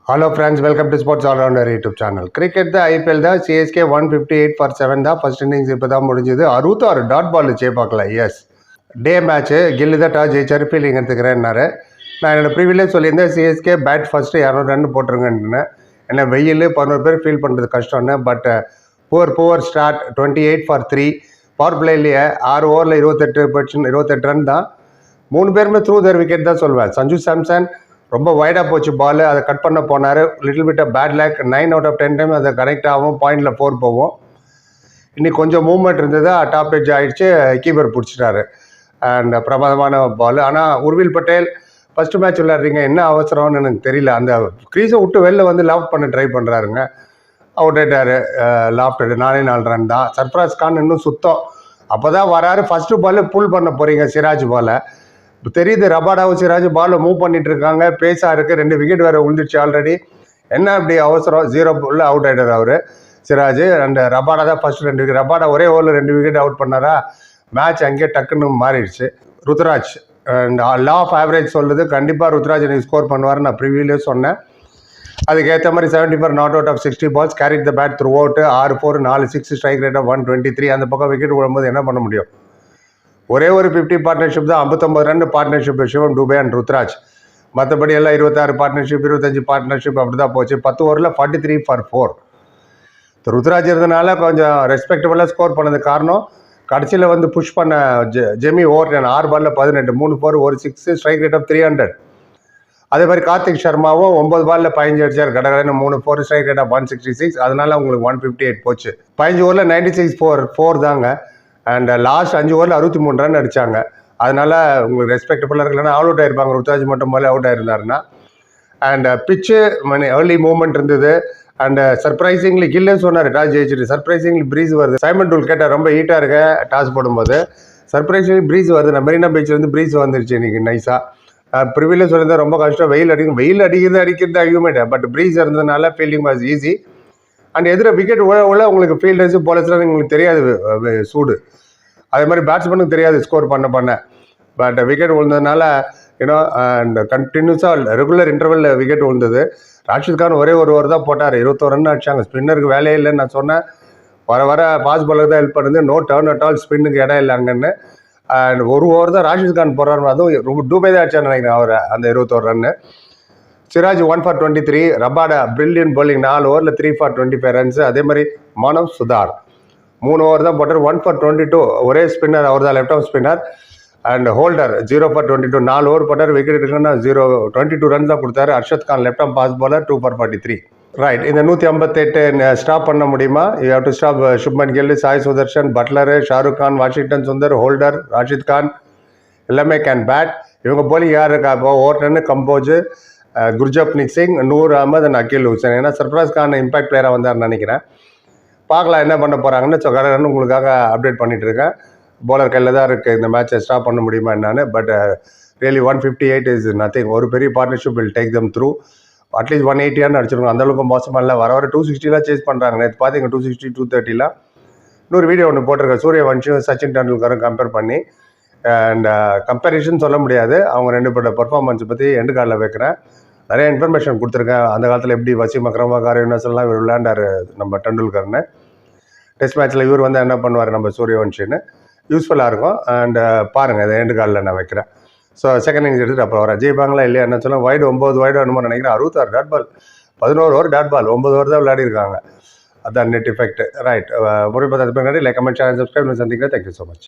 Hello friends, welcome to Sports All Rounder YouTube channel. Cricket the IPL the CSK 158 for 7 the first innings இப்பதான் முடிஞ்சது. 66 dot பால் ஜெய பார்க்கல. S day match கில்லு தான் toss ஜெயிச்சாரு, fielding எடுத்துக்கிறேன்னாரு. நான் என்னோட ப்ரீவியஸில் சொல்லியிருந்தேன் சிஎஸ்கே பேட் ஃபஸ்ட்டு 200 ரன் போட்டுருங்கன்னு. ஏன்னா வெயில் 11 பேர் ஃபீல் பண்ணுறது கஷ்டம்னு. But poor start 28 for 3. Power பிளேலேயே 6 ஓவரில் 28 ரன் தான். 3 பேருமே த்ரூ தர் விக்கெட் தான் சொல்வேன். சஞ்சு சாம்சன் ரொம்ப வைடாக போச்சு பால், அதை கட் பண்ண போனார். Little bit bad luck. 9 out of 10 time அதை கனெக்ட் ஆகும், பாயிண்டில் 4 போகும். இன்னைக்கு கொஞ்சம் மூவ்மெண்ட் இருந்தது, டாப் எட்ஜ் ஆகிடுச்சு, கீப்பர் பிடிச்சிட்டாரு. அண்ட் பிரமாதமான பால். ஆனால் உர்வில் பட்டேல் ஃபஸ்ட்டு மேட்ச் விளையாடுறீங்க, என்ன அவசரம்னு எனக்கு தெரியல. அந்த க்ரீஸை விட்டு வெளில வந்து லாஃப்ட் பண்ண ட்ரை பண்ணுறாருங்க. அவுட் ஆகிட்டார். லாஃப்ட் 4 ரன் தான். சர்ஃப்ராஸ் கான் இன்னும் சுத்தம். அப்போ தான் வராரு. ஃபஸ்ட்டு பால் புல் பண்ண போகிறீங்க சிராஜ் பாலை. தெரியுது ரபாடாவும் சிராஜ் பாலில் மூவ் பண்ணிட்டு இருக்காங்க, பேஸாக இருக்குது. 2 விக்கெட் வேறு விழுந்துருச்சு ஆல்ரெடி. என்ன அப்படி அவசரம்? 0 பால்ல அவுட் ஆகிட்டார் அவர் சிராஜ். அண்ட் ரபாடா தான் ஃபர்ஸ்ட் 2 விக்கெட். ரபாடா ஒரே ஓவரில் 2 விக்கெட் அவுட் பண்ணாரா, மேட்ச் அங்கேயே டக்குன்னு மாறிடுச்சு. Ruturaj and law of average சொல்லுது, கண்டிப்பாக ருத்ராஜ் எனக்கு ஸ்கோர் பண்ணுவார். நான் ப்ரிவியூலே சொன்னேன். அதுக்கேற்ற மாதிரி 74 not out of 60 balls, carried the bat throughout. 6 4 4 6, strike rate of 123. அந்த பக்கம் விக்கெட் விழும்போது என்ன பண்ண முடியும்? ஒரே ஒரு 50 பார்ட்னர்ஷிப் தான். 59 run partnership Shivam Dube and Ruturaj. மற்றபடி எல்லாம் 26 பார்ட்னர்ஷிப், 25 பார்ட்னர்ஷிப், அப்படி தான் போச்சு. 10 ஓவரில் 43 for 4. ருத்ராஜ் இருந்தனால கொஞ்சம் ரெஸ்பெக்டபுளாக ஸ்கோர் பண்ணது காரணம். கடைசியில் வந்து புஷ் பண்ண ஜெமி ஓவர்டன் 6 பாலில் 18, 3 4 1 6, ஸ்ட்ரைக் ரேட் ஆஃப் 300. அதே மாதிரி கார்த்திக் சர்மாவும் 9 பாலில் 15 அடிச்சார், கடகடன்னு 3 4, ஸ்ட்ரைக் ரேட் ஆஃப் 166. அதனால உங்களுக்கு 158 போச்சு. 15 ஓவரில் 96 4 தாங்க. அண்ட் லாஸ்ட் 5 ஓவரில் 63 ரன் அடித்தாங்க. அதனால் உங்களுக்கு ரெஸ்பெக்டபுளாக இருக்கலன்னா ஆல் அவுட் ஆயிருப்பாங்க. ருத்ராஜ் மட்டும் போல அவுட் ஆயிருந்தாருன்னா. அண்ட் பிச்சு ஏர்லி மூவ்மெண்ட் இருந்தது. அண்ட் சர்ப்ரைசிங்லி கில்லே சொன்னார் டாஸ் ஜெயிச்சிட்டு. சர்ப்ரைசிங்லி ப்ரீஸ் வருது. சைமன் டூல் கேட்டால் ரொம்ப ஹீட்டாக இருக்க டாஸ் போடும்போது. சர்ப்ரைசிங்லி ப்ரீஸ் வருது. நான் மெரினா பீச்சில் ப்ரீஸ் வந்துருச்சு இன்றைக்கி நைஸாக. ப்ரிவிலே சொல்லியிருந்தேன் ரொம்ப கஷ்டம், வெயில் அடிக்கிறது அடிக்குமேட். பட் ப்ரீஸ் இருந்ததுனால ஃபீல்டிங் வாஸ் ஈஸி. அண்ட் எதிர விக்கெட் உள்ள உங்களுக்கு ஃபீல்டர்ஸு போலர்ஸ்லாம் உங்களுக்கு தெரியாது சூடு. அதே மாதிரி பேட்ஸ்மேனுக்கு தெரியாது ஸ்கோர் பண்ண. பட் விக்கெட் விழுந்ததுனால யூனோ அண்ட் கண்டினியூஸாக ரெகுலர் இன்டர்வலில் விக்கெட் விழுந்தது. ராஷித் கான் ஒரே ஒரு ஓவர் தான் போட்டார், 21 ரன் அடிச்சாங்க. ஸ்பின்னருக்கு வேலையே இல்லைன்னு நான் சொன்னேன். வர ஃபாஸ்ட் பாலர் தான் ஹெல்ப் பண்ணுது. நோ டர்ன் அட் ஆல், ஸ்பின்னுக்கு இடம் இல்லை அங்கன்னு. அண்ட் ஒரு ஓவர் தான் ராஷித் கான் போடுறாரு, அதுவும் ரொம்ப டூபே தான் அடிச்சான்னு நினைக்கிறேன் அவர் அந்த 21 run. Siraj 1 for 23. Rabada brilliant bowling 4 ஓவரில் 3 for 25 ரன்ஸ். அதே மாதிரி மனவ் சுதார் 3 ஓவர் தான் போட்டார், 1 for 22. ஒரே ஸ்பின்னர் அவர் தான், left off spinner. And Holder 0 for 22, 4 over போட்டார். விக்கெட் எடுக்கணும்னா 22 ரன் தான் கொடுத்தாரு. Arshad Khan left arm pace bowler 2 for 43. Right, இந்த 158 ஸ்டாப் பண்ண முடியுமா? You have to stop Shubman Gill, Sai Sudharsan, Buttler, Shahrukh Khan, Washington Sundar, Holder, Rashid Khan எல்லாமே கேன் பேட். இவங்க போலிங் யார் இருக்கா? இப்போ Overton, Kamboj, Gurjapneet Singh, Noor Ahmad and Akeal Hosein. ஏன்னா சர்ஃப்ராஸ் கான் இம்பாக்ட் பிளேயராக வந்தார்னு நினைக்கிறேன். பார்க்கலாம் என்ன பண்ண போகிறாங்கன்னு. ஸோ கடன்னு உங்களுக்காக அப்டேட் பண்ணிகிட்டு இருக்கேன். போலர் கையில் தான் இருக்குது இந்த மேட்சை ஸ்டாப் பண்ண முடியுமா என்னான்னு. But really 158 is nothing. ஒரு பெரிய partnership will take them through. At least 180 அடிச்சிருக்கணும். அந்தளவுக்கு மோசமாக இல்லை. வர 260 சேஸ் பண்ணுறாங்க. நேற்று பார்த்தீங்க 260 230. இன்னொரு வீடியோ ஒன்று போட்டிருக்கேன், சூரியவன்ஷியும் சச்சின் டெண்டுல்கரும் கம்பேர் பண்ணி. அண்ட் கம்பேரிஷன் சொல்ல முடியாது, அவங்க 2 பேரோட பர்ஃபார்மன்ஸை பற்றி எண்டு காலில் வைக்கிறேன். நிறைய இன்ஃபர்மேஷன் கொடுத்துருக்கேன். அந்த காலத்தில் எப்படி வசீம் அக்ரம், யூனஸ்லாம் இவர் விளையாண்டார் நம்ம டெண்டுல்கர்னு. டெஸ்ட் மேட்ச்சில் இவர் வந்து என்ன பண்ணுவார் நம்ம சூரியவன்ஷின்னு. யூஸ்ஃபுல்லாக இருக்கும். அண்ட் பாருங்கள், இதை எண்டு காலில் நான் வைக்கிறேன். ஸோ செகண்ட் இன்னிங்ஸ் எடுத்துகிட்டு அப்புறம் வரேன். ஜெயிப்பாங்களா இல்லையா என்ன சொல்லுங்கள். வைடு 9 வைடு வேணுமோ நினைக்கிறேன். 66 dot ball, 11 over dot ball, 9 over தான் விளையாடிருக்காங்க. அதான் நெட் எஃபெக்ட். ரைட், முறை பார்த்து லைக், கமெண்ட், சேனல், சப்ஸ்கிரைப் சந்திக்கிறேன். Thank you so much.